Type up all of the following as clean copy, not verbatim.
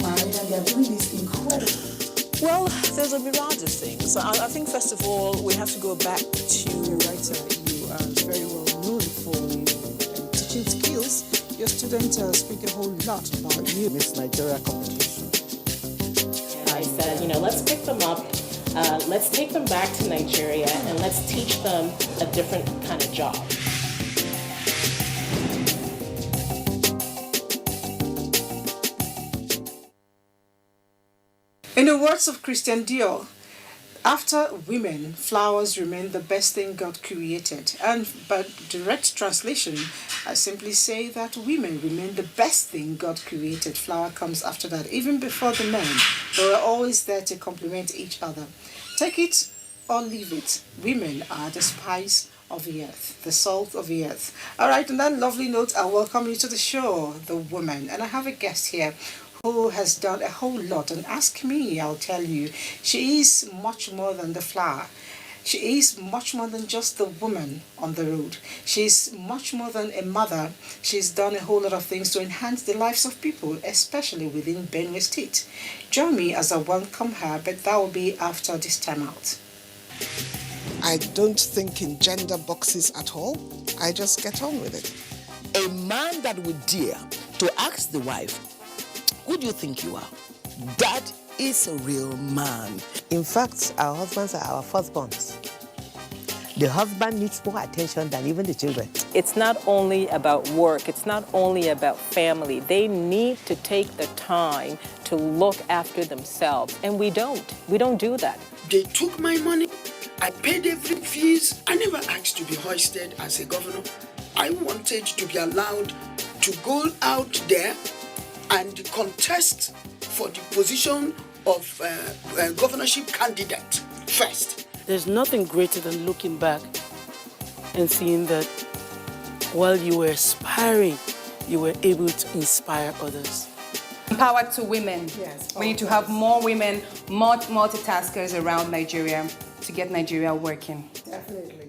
married and they're doing this incredible. Well, there's a mirage of things. I think, first of all, we have to go back to... You're right, you are very well known for your teaching skills. Your students speak a whole lot about you. Miss Nigeria competition. And I said, let's pick them up, let's take them back to Nigeria, and let's teach them a different kind of job. In the words of Christian Dior, after women, flowers remain the best thing God created. And by direct translation, I simply say that women remain the best thing God created. Flower comes after that, even before the men. They were always there to complement each other. Take it or leave it. Women are the spice of the earth, the salt of the earth. All right, on that lovely note, I welcome you to the show, the woman. And I have a guest here who has done a whole lot, and ask me, I'll tell you, she is much more than the flower. She is much more than just the woman on the road. She's much more than a mother. She's done a whole lot of things to enhance the lives of people, especially within Benue State. Join me as I welcome her, but that will be after this time out. I don't think in gender boxes at all. I just get on with it. A man that would dare to ask the wife, who do you think you are? That is a real man. In fact, our husbands are our firstborns. The husband needs more attention than even the children. It's not only about work, it's not only about family. They need to take the time to look after themselves, and we don't. We don't do that. They took my money. I paid every fees. I never asked to be hoisted as a governor. I wanted to be allowed to go out there and contest for the position of governorship candidate first. There's nothing greater than looking back and seeing that while you were aspiring, you were able to inspire others. Power to women. Yes. We need to have more women, more multitaskers around Nigeria to get Nigeria working. Definitely.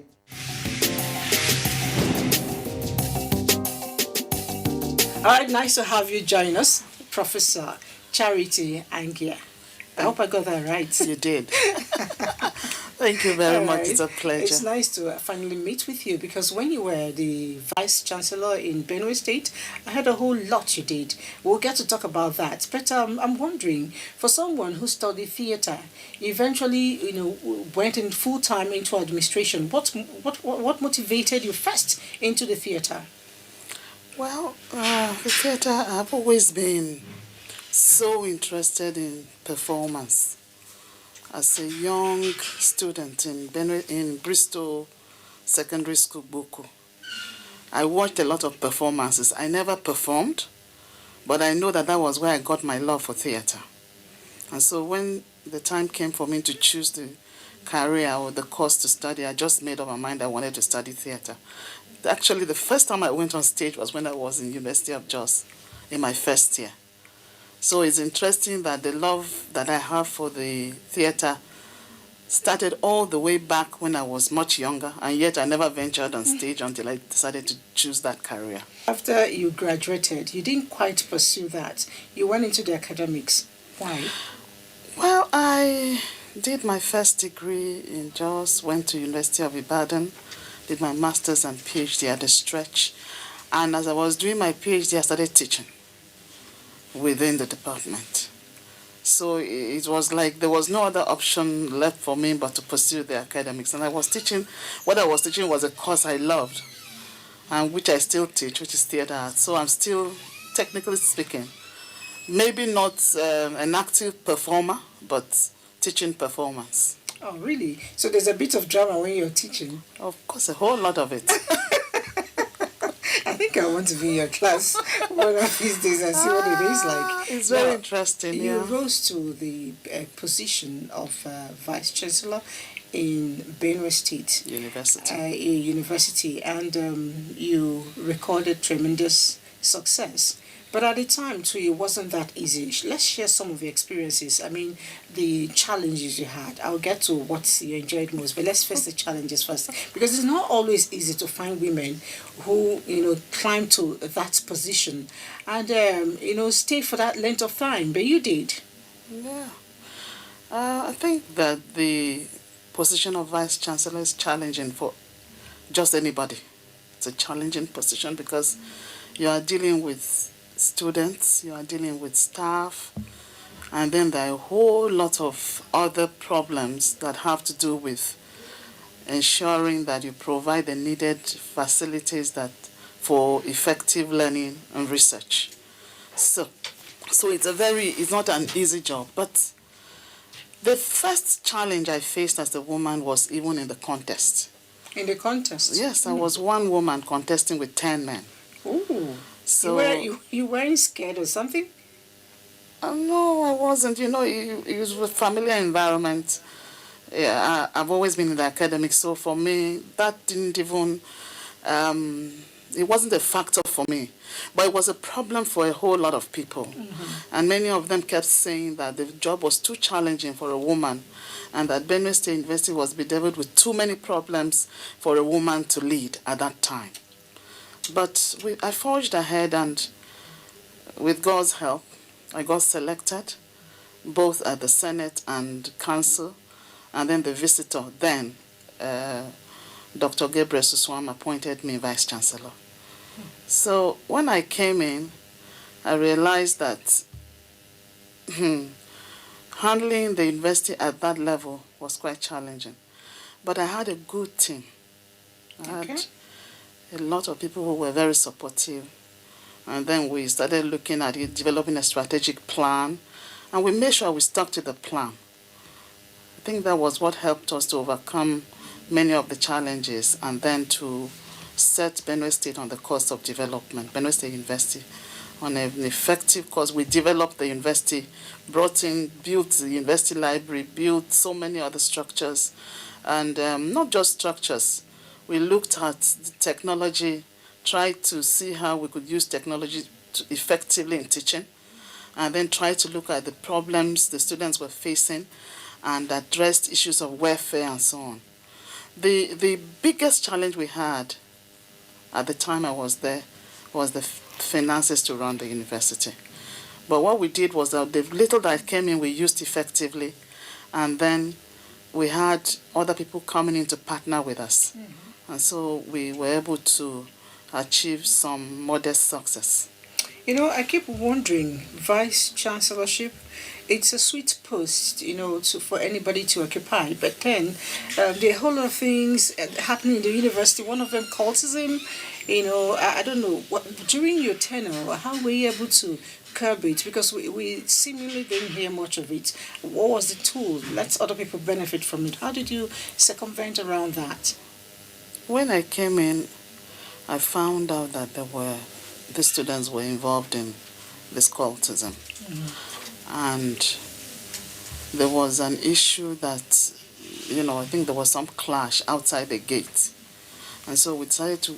All right, nice to have you join us, Professor Charity Angya. I hope I got that right. You did. Thank you very much. It's a pleasure. It's nice to finally meet with you, because when you were the Vice Chancellor in Benue State, I heard a whole lot you did. We'll get to talk about that. But I'm wondering, for someone who studied theatre, eventually went in full-time into administration, what motivated you first into the theatre? Well, the theatre, I've always been so interested in performance. As a young student in Bristol Secondary School, Boko, I watched a lot of performances. I never performed, but I know that was where I got my love for theatre. And so when the time came for me to choose the career or the course to study, I just made up my mind I wanted to study theatre. Actually, the first time I went on stage was when I was in University of Jos in my first year. So it's interesting that the love that I have for the theatre started all the way back when I was much younger, and yet I never ventured on stage until I decided to choose that career. After you graduated, you didn't quite pursue that. You went into the academics. Why? Well, I did my first degree in Jos, went to University of Ibadan, did my master's and PhD at a stretch. And as I was doing my PhD, I started teaching within the department. So it was like there was no other option left for me but to pursue the academics. And I was teaching, what I was teaching was a course I loved, and which I still teach, which is theatre arts. So I'm still, technically speaking, maybe not an active performer, but teaching performance. Oh, really? So there's a bit of drama when you're teaching? Of course, a whole lot of it. I think I want to be in your class one of these days and see what it is like. It's very interesting. You Yeah. rose to the position of Vice Chancellor in Benue State University, and you recorded tremendous success. But at the time, too, it wasn't that easy. Let's share some of the experiences. I mean, the challenges you had. I'll get to what you enjoyed most, but let's face the challenges first. Because it's not always easy to find women who, climb to that position and, stay for that length of time. But you did. Yeah. I think that the position of Vice Chancellor is challenging for just anybody. It's a challenging position because you are dealing with students, you are dealing with staff, and then there are a whole lot of other problems that have to do with ensuring that you provide the needed facilities that for effective learning and research. So it's not an easy job, but the first challenge I faced as a woman was even in the contest. In the contest? Yes, I was one woman contesting with 10 men. Ooh. So you weren't scared or something? No, I wasn't. It was a familiar environment. Yeah, I've always been in the academics, so for me, that didn't even, it wasn't a factor for me. But it was a problem for a whole lot of people. Mm-hmm. And many of them kept saying that the job was too challenging for a woman and that Benue State University was bedeviled with too many problems for a woman to lead at that time. But I forged ahead, and with God's help, I got selected both at the Senate and Council, and then the visitor, then Dr. Gabriel Suswam, appointed me Vice Chancellor. So when I came in, I realized that handling the university at that level was quite challenging. But I had a good team. I had a lot of people who were very supportive. And then we started looking at it, developing a strategic plan, and we made sure we stuck to the plan. I think that was what helped us to overcome many of the challenges and then to set Benue State on the course of development, Benue State University, on an effective course. We developed the university, built the university library, built so many other structures, and not just structures. We looked at the technology, tried to see how we could use technology effectively in teaching, and then tried to look at the problems the students were facing and addressed issues of welfare and so on. The biggest challenge we had at the time I was there was the finances to run the university. But what we did was that the little that came in we used effectively, and then we had other people coming in to partner with us. Mm-hmm. And so we were able to achieve some modest success. I keep wondering, Vice Chancellorship, it's a sweet post, for anybody to occupy. But then there are a whole lot of things happening in the university. One of them, cultism. I don't know. During your tenure, how were you able to curb it? Because we seemingly didn't hear much of it. What was the tool? Let other people benefit from it. How did you circumvent around that? When I came in, I found out that the students were involved in this cultism. Mm-hmm. And there was an issue that, I think there was some clash outside the gate. And so we decided to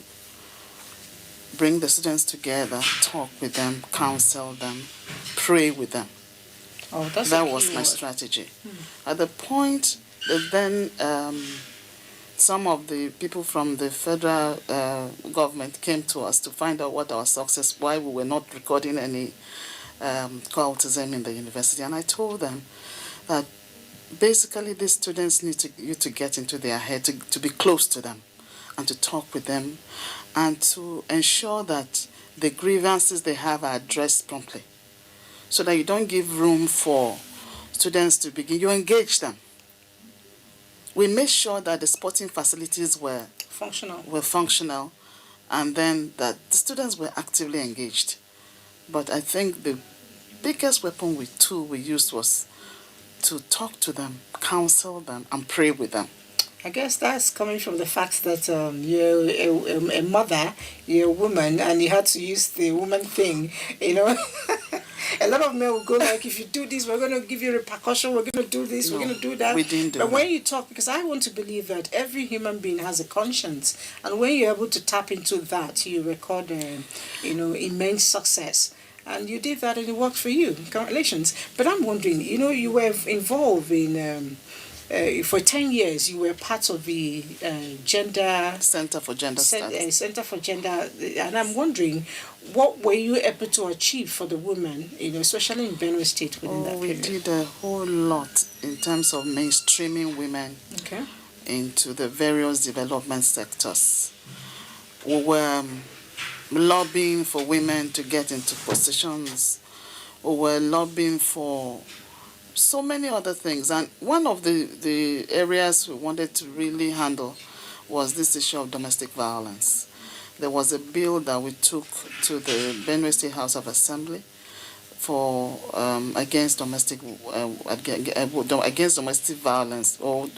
bring the students together, talk with them, counsel them, pray with them. Oh, that was my strategy. At the point that then some of the people from the federal government came to us to find out what our success, why we were not recording any cultism in the university. And I told them that basically these students need you to get into their head, to be close to them and to talk with them and to ensure that the grievances they have are addressed promptly so that you don't give room for students to begin. You engage them. We made sure that the sporting facilities were functional, and then that the students were actively engaged. But I think the biggest weapon we used was to talk to them, counsel them, and pray with them. I guess that's coming from the fact that you're a mother, you're a woman, and you had to use the woman thing, A lot of men will go like, if you do this, we're going to give you repercussion, we're going to do this, we're going to do that. We didn't do But that. when you talk, because I want to believe that every human being has a conscience, and when you're able to tap into that, you record, immense success. and you did that and it worked for you. Congratulations. But I'm wondering, you were involved in, for 10 years, you were part of the gender... Center for Gender Studies. Center for Gender, and I'm wondering, what were you able to achieve for the women, especially in Benue State within that period? We did a whole lot in terms of mainstreaming women into the various development sectors. We were lobbying for women to get into positions. We were lobbying for so many other things. And one of the areas we wanted to really handle was this issue of domestic violence. There was a bill that we took to the Benue State House of Assembly for against domestic violence, or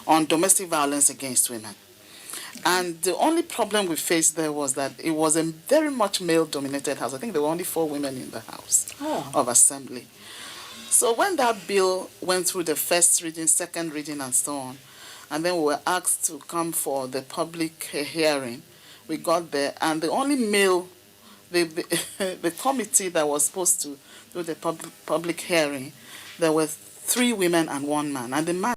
on domestic violence against women. And the only problem we faced there was that it was a very much male-dominated house. I think there were only 4 women in the House of Assembly. So when that bill went through the first reading, second reading, and so on, and then we were asked to come for the public hearing, we got there, and the only male, the committee that was supposed to do the public hearing, there were 3 women and 1 man, and the man.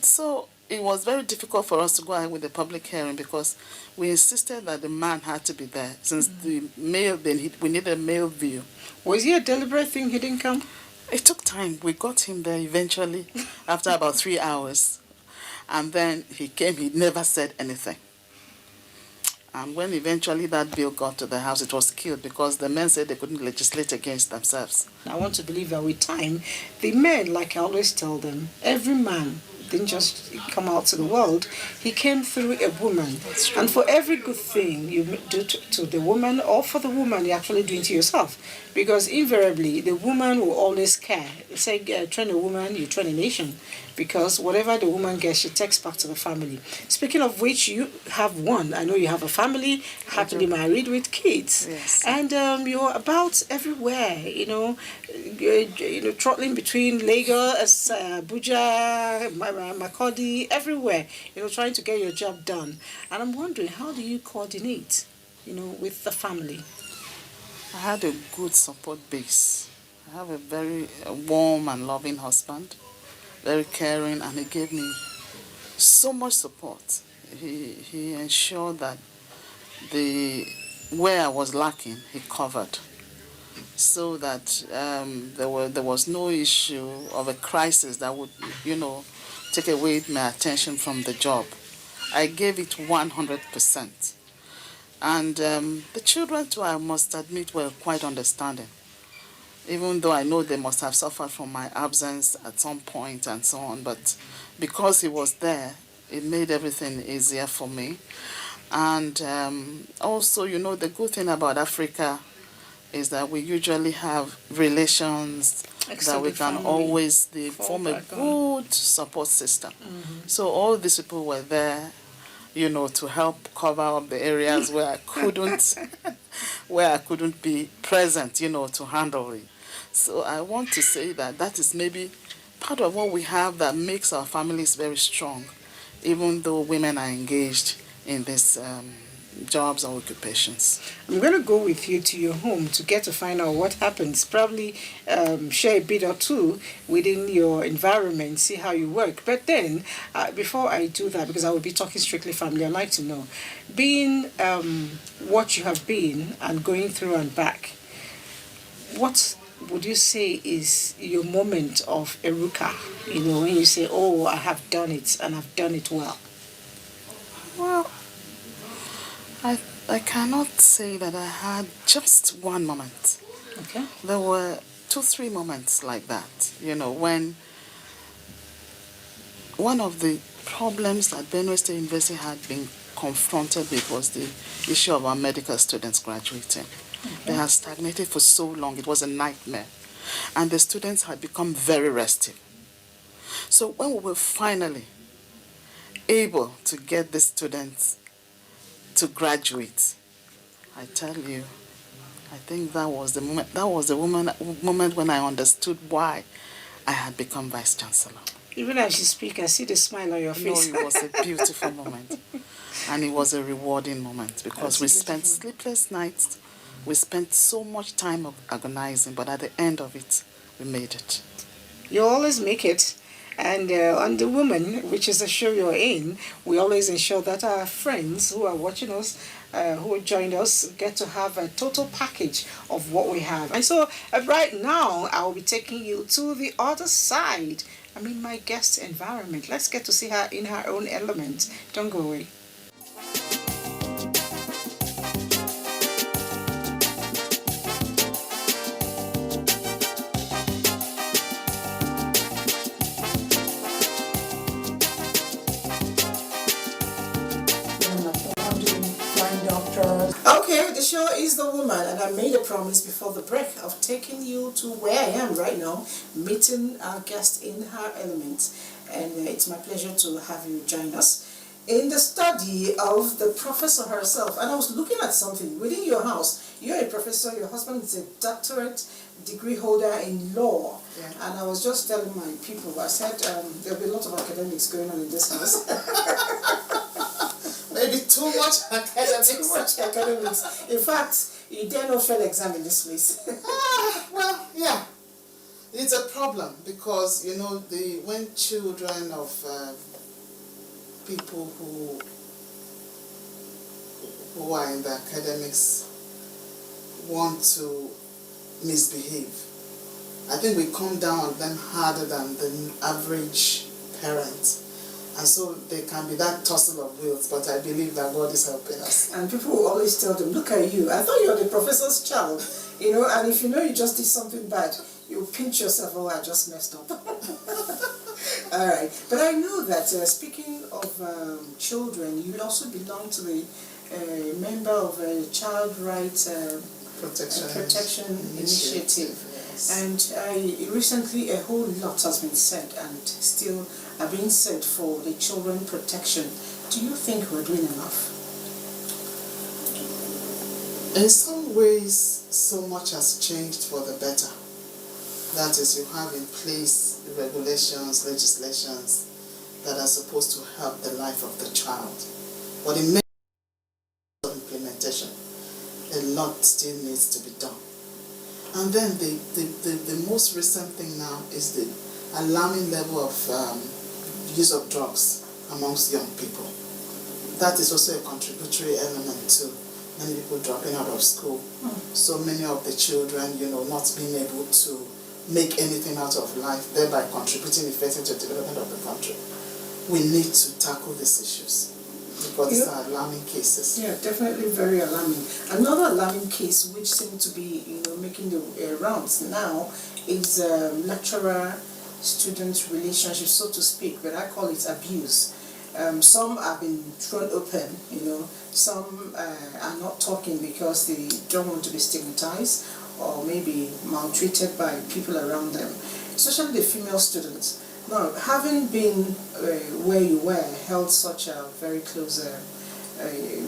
So it was very difficult for us to go ahead with the public hearing because we insisted that the man had to be there, since the male, we needed a male view. Was it a deliberate thing he didn't come? It took time. We got him there eventually after about 3 hours. And then he came, he never said anything. And when eventually that bill got to the House, it was killed because the men said they couldn't legislate against themselves. I want to believe that with time, the men, like I always tell them, every man didn't just come out to the world, he came through a woman. And for every good thing you do to the woman, or for the woman, you're actually doing to yourself. Because invariably, the woman will always care. Say, train a woman, you train a nation. Because whatever the woman gets, she takes back to the family. Speaking of which, you have one. I know you have a family, happily married with kids. Yes. And you're about everywhere, trotting between Lagos, Abuja, Makurdi, everywhere, trying to get your job done. And I'm wondering, how do you coordinate, with the family? I had a good support base. I have a very warm and loving husband, very caring, and he gave me so much support. He ensured that where I was lacking, he covered, so that there was no issue of a crisis that would, take away my attention from the job. I gave it 100%. And the children, too, I must admit, were quite understanding. Even though I know they must have suffered from my absence at some point and so on. But because he was there, it made everything easier for me. And also, the good thing about Africa is that we usually have relations that we can always form a good support system. So all these people were there, to help cover up the areas where I couldn't be present, to handle it. So I want to say that is maybe part of what we have that makes our families very strong, even though women are engaged in these jobs or occupations. I'm going to go with you to your home to get to find out what happens. Probably share a bit or two within your environment, see how you work. But then, before I do that, because I will be talking strictly family, I'd like to know, being what you have been and going through and back, what would you say is your moment of Eruka? When you say, oh, I have done it and I've done it well. Well, I cannot say that I had just one moment. Okay. There were 2-3 moments like that. When one of the problems that Benue State University had been confronted with was the issue of our medical students graduating. Okay. They had stagnated for so long, it was a nightmare. And the students had become very restive. So when we were finally able to get the students to graduate, I tell you, I think that was the moment. That was the moment when I understood why I had become Vice Chancellor. Even as you speak, I see the smile on your face. No, it was a beautiful moment. And it was a rewarding moment because we spent sleepless nights We spent so much time agonizing, but at the end of it, we made it. You always make it. And on the woman, which is the show you're in, we always ensure that our friends who are watching us, who joined us, get to have a total package of what we have. And so right now, I'll be taking you to the other side. I mean, my guest environment. Let's get to see her in her own element. Don't go away. Okay, the show is The Woman, and I made a promise before the break of taking you to where I am right now, meeting our guest in her element. And it's my pleasure to have you join us in the study of the professor herself. And I was looking at something within your house. You're a professor, your husband is a doctorate degree holder in law. Yeah. And I was just telling my people, I said there'll be a lot of academics going on in this house. Maybe too much academics. Too much academics. In fact, you dare not fail exam in this place. Well, yeah. It's a problem because, you know, when children of people who are in the academics want to misbehave, I think we come down on them harder than the average parent. And so there can be that tussle of wills, but I believe that God is helping us. And people will always tell them, look at you, I thought you were the professor's child, you know, and if you know you just did something bad, you pinch yourself, oh, I just messed up. All right, but I know that speaking of children, you also belong to the member of a child rights protection initiative. Yes. And recently a whole lot has been said and still are being said for the children protection. Do you think we're doing enough? In some ways, so much has changed for the better. That is, you have in place regulations, legislations that are supposed to help the life of the child. But in many implementation, a lot still needs to be done. And then the most recent thing now is the alarming level of use of drugs amongst young people. That is also a contributory element to many people dropping out of school. So many of the children, you know, not being able to make anything out of life, thereby contributing effectively to the development of the country. We need to tackle these issues because these are alarming cases. Yeah, definitely very alarming. Another alarming case which seems to be, you know, making the rounds now is lecturer-student relationship, so to speak, but I call it abuse. Some have been thrown open, you know, some are not talking because they don't want to be stigmatized or maybe maltreated by people around them, especially the female students. Now, having been where you were, held such a very close,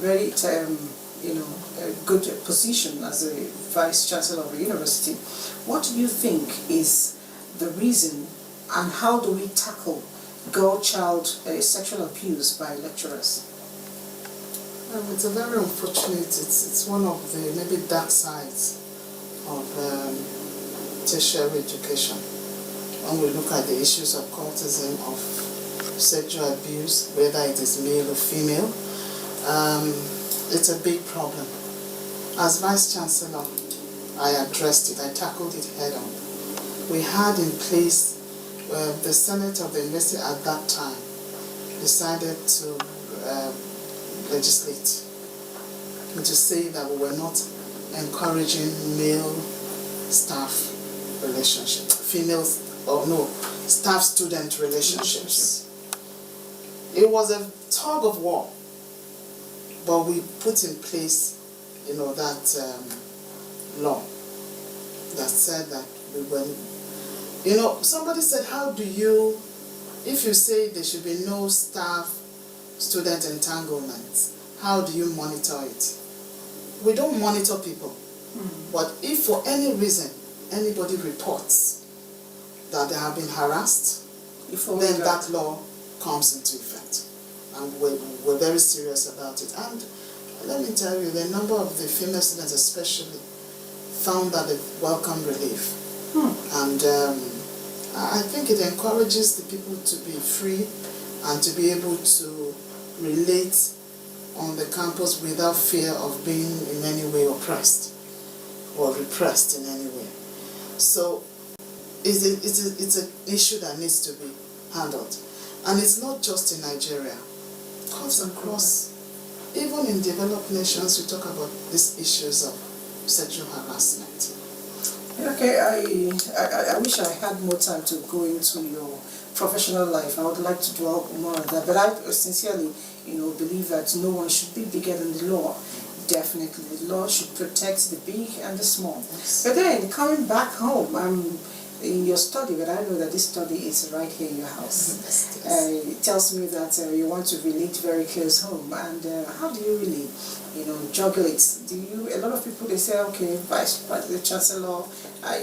very good position as a vice chancellor of a university, what do you think is the reason and how do we tackle girl-child sexual abuse by lecturers? It's a very unfortunate, it's one of the maybe dark sides of tertiary education. When we look at the issues of cultism, of sexual abuse, whether it is male or female, it's a big problem. As Vice Chancellor, I addressed it, I tackled it head on. We had in place, the Senate of the University at that time decided to legislate and to say that we were not encouraging male staff relationships, females, or no, staff-student relationships. It was a tug of war, but we put in place, you know, that law that said that we were, you know, somebody said, how do you, if you say there should be no staff-student entanglements, how do you monitor it? We don't monitor people, but if for any reason anybody reports that they have been harassed, then that law comes into effect. And we're very serious about it. And let me tell you, the number of the female students especially found that a welcome relief. And I think it encourages the people to be free and to be able to relate on the campus without fear of being in any way oppressed or repressed in any way. So it's an issue that needs to be handled. And it's not just in Nigeria. It cuts across, even in developed nations, we talk about these issues of sexual harassment. Okay, I wish I had more time to go into your professional life. I would like to dwell more on that. But I sincerely, believe that no one should be bigger than the law. Definitely, the law should protect the big and the small. Yes. But then, coming back home, I'm in your study, but I know that this study is right here in your house. Yes. It tells me that you want to relate very close home. And how do you really, juggle it? A lot of people, they say, okay, the chancellor,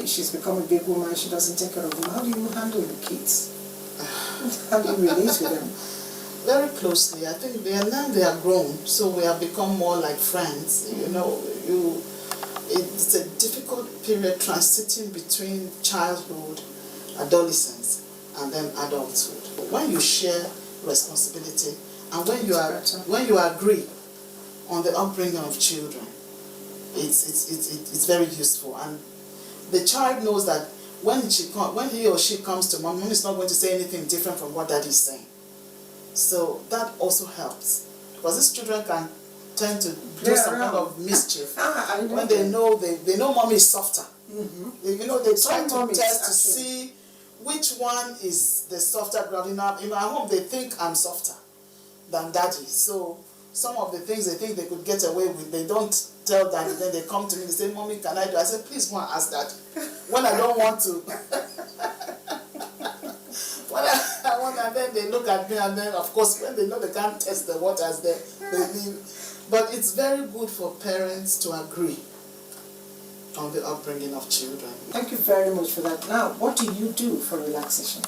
she's become a big woman, she doesn't take care of them. How do you handle the kids? How do you relate with them? Very closely. I think now they are grown, so we have become more like friends. It's a difficult period transiting between childhood, adolescence, and then adulthood. When you share responsibility and when you agree on the upbringing of children, it's very useful. And the child knows that when he or she comes to mom is not going to say anything different from what daddy is saying. So that also helps, because these children can tend to do some kind of mischief when they know mommy is softer. They try to test to see which one is the softer ground. In our home, they think I'm softer than daddy. So some of the things they think they could get away with, they don't tell daddy. Then they come to me, they say, "Mommy, can I do?" I say, "Please go and ask daddy." When I don't want to. And then they look at me, and then of course when they know they can't test the waters, they leave. But it's very good for parents to agree on the upbringing of children. Thank you very much for that. Now, what do you do for relaxation?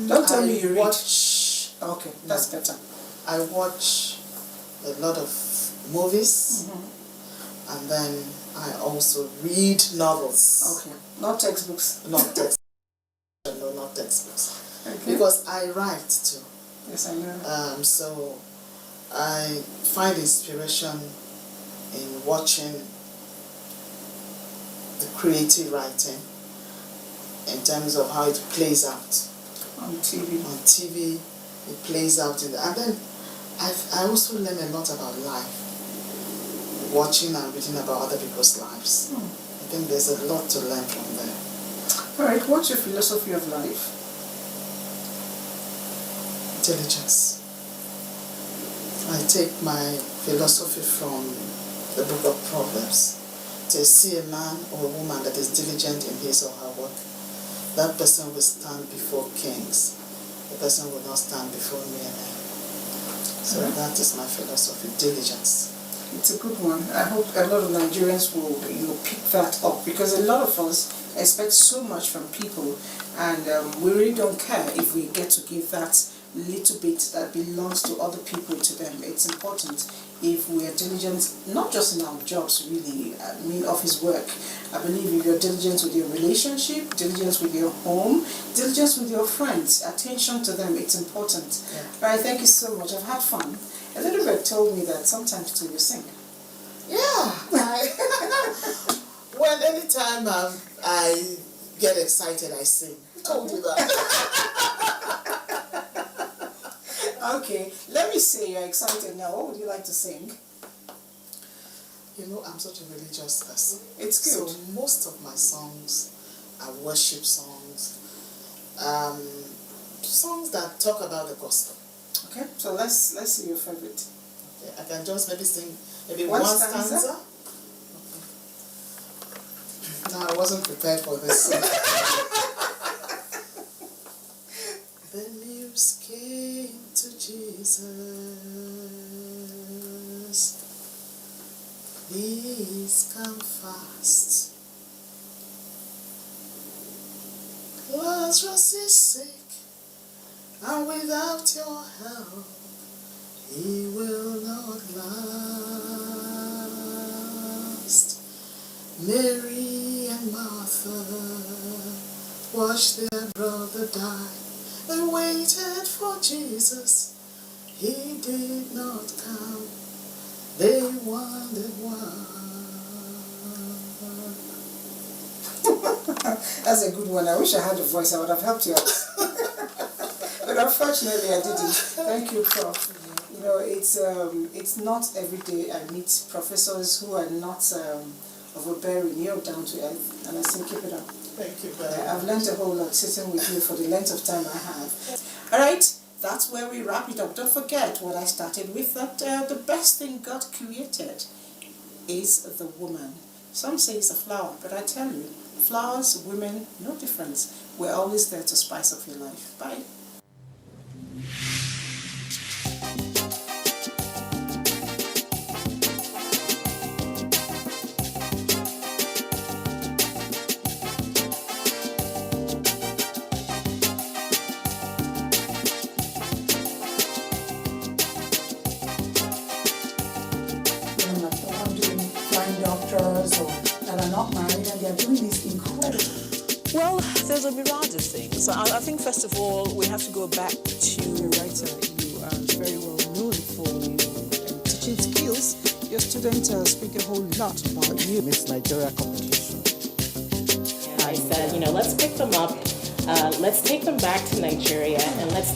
Don't tell me you watch. Okay, that's better. I watch a lot of movies, and then I also read novels. Okay, not textbooks. Not textbooks. No, not textbooks. Okay. Because I write too. Yes, I know. So I find inspiration in watching the creative writing in terms of how it plays out on TV. On TV, it plays out and then I also learn a lot about life, watching and reading about other people's lives. I think there's a lot to learn from there. All right, what's your philosophy of life? Diligence. I take my philosophy from the book of Proverbs. To see a man or a woman that is diligent in his or her work, that person will stand before kings. The person will not stand before mere men. So that is my philosophy, diligence. It's a good one. I hope a lot of Nigerians will pick that up, because a lot of us expect so much from people, and we really don't care if we get to give that little bit that belongs to other people to them. It's important if we are diligent, not just in our jobs really, office work. I believe if you're diligent with your relationship, diligence with your home, diligence with your friends, attention to them, it's important. Yeah. All right, thank you so much. I've had fun. A little bit told me that sometimes too you sing. Yeah. Well, anytime I get excited, I sing. I told you that. Okay, let me say you're excited now. What would you like to sing? I'm such a religious person. It's good. So most of my songs are worship songs, songs that talk about the gospel. Okay, so let's see your favorite. Okay, I can just maybe sing one stanza. Okay. No, I wasn't prepared for this. The news came to Jesus, please come fast. Lazarus is sick, and without your help, he will not last. Mary and Martha watched their brother die. They waited for Jesus. He did not come. They wondered why. That's a good one. I wish I had a voice. I would have helped you out. But unfortunately, I didn't. Thank you, Prof. You know, it's not every day I meet professors who are not overbearing. You're down to earth, and I say keep it up. Thank you very I've learned a whole lot sitting with you for the length of time I have. All right, that's where we wrap it up. Don't forget what I started with, that the best thing God created is the woman. Some say it's a flower, but I tell you, flowers, women, no difference. We're always there to spice up your life. Bye. Doctors or that are not married and they're doing these incredible. Well, there's a mirage of things. So I think first of all we have to go back to Writer, you are very well known for your teaching skills. Your students speak a whole lot about you. Miss Nigeria competition. And I said, let's pick them up, let's take them back to Nigeria, and let's